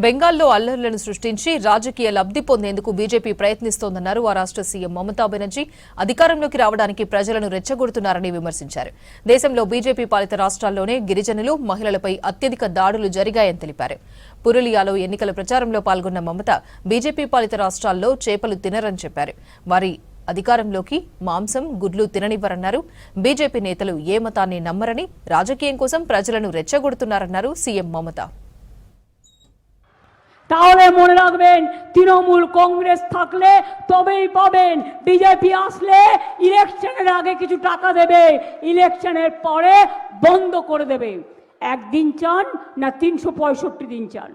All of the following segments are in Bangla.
బెంగాల్లో అల్లర్లను సృష్టించి రాజకీయ లబ్ధి పొందేందుకు బీజేపీ ప్రయత్నిస్తోందన్నారు ఆ రాష్ట్ర సీఎం మమతా బెనర్జీ. అధికారంలోకి రావడానికి ప్రజలను రెచ్చగొడుతున్నారని విమర్శించారు. దేశంలో బీజేపీ పాలిత రాష్ట్రాల్లోనే గిరిజనులు, మహిళలపై అత్యధిక దాడులు జరిగాయని తెలిపారు. పురులియాలో ఎన్నికల ప్రచారంలో పాల్గొన్న మమత బీజేపీ పాలిత రాష్ట్రాల్లో చేపలు తినరని చెప్పారు. వారి అధికారంలోకి మాంసం, గుడ్లు తిననివ్వరన్నారు. బీజేపీ నేతలు ఏ మతాన్ని నమ్మరని, రాజకీయం కోసం ప్రజలను రెచ్చగొడుతున్నారన్నారు సీఎం మమత. তাহলে মনে রাখবেন, তৃণমূল কংগ্রেস থাকলে তবেই পাবেন। বিজেপি আসলে ইলেকশনের আগে কিছু টাকা দেবে, ইলেকশনের পরে বন্ধ করে দেবে। একদিন চান না 365 দিন চান,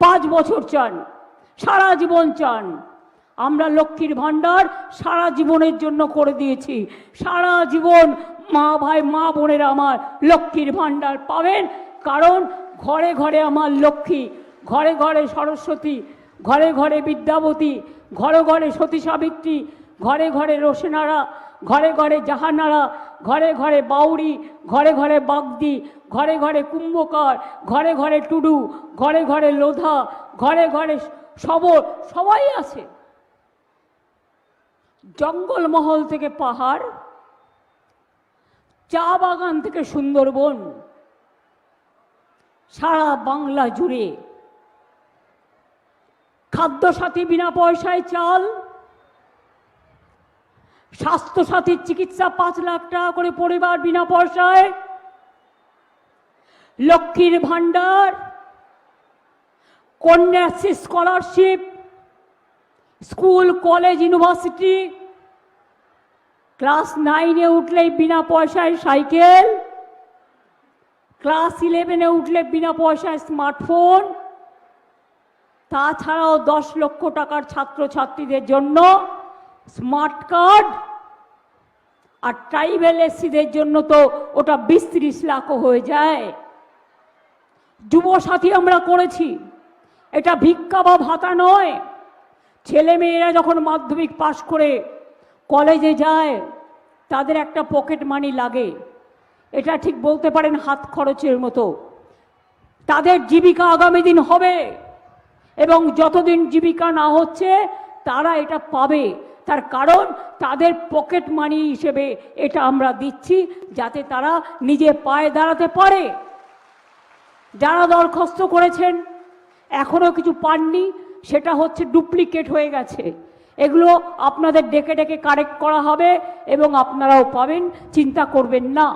5 বছর চান, সারা জীবন চান? আমরা লক্ষ্মীর ভান্ডার সারা জীবনের জন্য করে দিয়েছি। সারা জীবন মা ভাই মা বোনেরা আমার লক্ষ্মীর ভান্ডার পাবেন, কারণ ঘরে ঘরে আমার লক্ষ্মী, ঘরে ঘরে সরস্বতী, ঘরে ঘরে বিদ্যাবতী, ঘরে ঘরে সতী সাবিত্রী, ঘরে ঘরে রোশনারা, ঘরে ঘরে জাহানারা, ঘরে ঘরে বাউরি, ঘরে ঘরে বাগদি, ঘরে ঘরে কুম্ভকার, ঘরে ঘরে টুডু, ঘরে ঘরে লোধা, ঘরে ঘরে সবাই আছে। জঙ্গলমহল থেকে পাহাড়, চা বাগান থেকে সুন্দরবন, সারা বাংলা জুড়ে খাদ্যসাথী বিনা পয়সায় চাল, স্বাস্থ্যসাথীর চিকিৎসা 5 লাখ টাকা করে পরিবার বিনা পয়সায়, লক্ষ্মীর ভান্ডার, Kanyashree scholarship, school college university, class 9-এ উঠলেই বিনা পয়সায় সাইকেল, ক্লাস 11-এ উঠলে বিনা পয়সায় স্মার্টফোন, তাছাড়াও 10 লক্ষ টাকার ছাত্রছাত্রীদের জন্য স্মার্ট কার্ড, আর ট্রাইবেল এসসিদের জন্য তো ওটা 20-30 লাখও হয়ে যায়। যুবসাথী আমরা করেছি, এটা ভিক্ষা বা ভাতা নয়। ছেলে মেয়েরা যখন মাধ্যমিক পাশ করে কলেজে যায় তাদের একটা পকেট মানি লাগে, এটা ঠিক বলতে পারেন হাত খরচের মতো। তাদের জীবিকা আগামী দিন হবে, এবং যতদিন জীবিকা না হচ্ছে তারা এটা পাবে। তার কারণ তাদের পকেট মানি হিসেবে এটা আমরা দিচ্ছি, যাতে তারা নিজে পায়ে দাঁড়াতে পারে। যারা দরখাস্ত করেছেন এখনও কিছু পাননি, সেটা হচ্ছে ডুপ্লিকেট হয়ে গেছে। এগুলো আপনাদের ডেকে ডেকে কারেক্ট করা হবে এবং আপনারাও পাবেন, চিন্তা করবেন না।